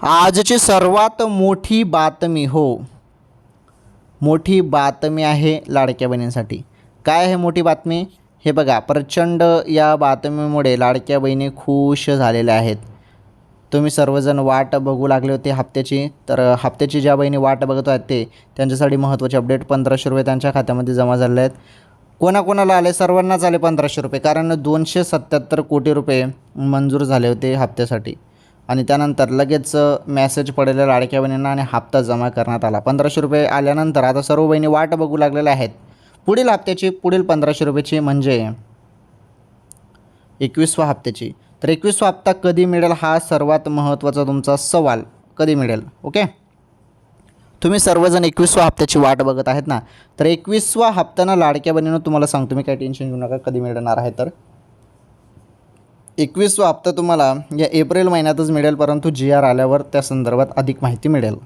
आजची सर्वात मोठी बातमी, हो मोठी बातमी आहे लाडक्या बहिणींसाठी. काय आहे मोठी बातमी? हे बघा, प्रचंड या बातमीमुळे लाडक्या बहिणी खुश झालेल्या आहेत. तुम्ही सर्वजण वाट बघू लागले होते हप्त्याची, तर हप्त्याची ज्या बहिणी वाट बघत आहेत त्यांच्यासाठी महत्त्वाचे अपडेट. 1500 रुपये त्यांच्या खात्यामध्ये जमा झाले आहेत. कोणाकोणाला आले? सर्वांनाच आले 1500 रुपये, कारण 277 कोटी रुपये मंजूर झाले होते हप्त्यासाठी. आणि त्यानंतर लगेच मेसेज पडलेला लाडक्या बहिणींना आणि हप्ता जमा करण्यात आला. 1500 रुपये आल्यानंतर आता सर्व बहिणी वाट बघू लागलेल्या आहेत पुढील हप्त्याची, पुढील 1500 रुपयाची, म्हणजे 21व्या हप्त्याची. तर 21वा हप्ता कधी मिळेल हा सर्वात महत्त्वाचा तुमचा सवाल, कधी मिळेल? ओके, तुम्ही सर्वजण 21व्या हप्त्याची वाट बघत आहेत ना. तर 21वा हप्त्यानं लाडक्या बहिणीनं तुम्हाला सांगतो मी, काही टेन्शन घेऊ नका कधी मिळणार आहे. तर 21वा हप्ता तुम्हाला या एप्रिल महिन्यातच मिळेल, परंतु GR आल्यावर त्या संदर्भात अधिक माहिती मिळेल.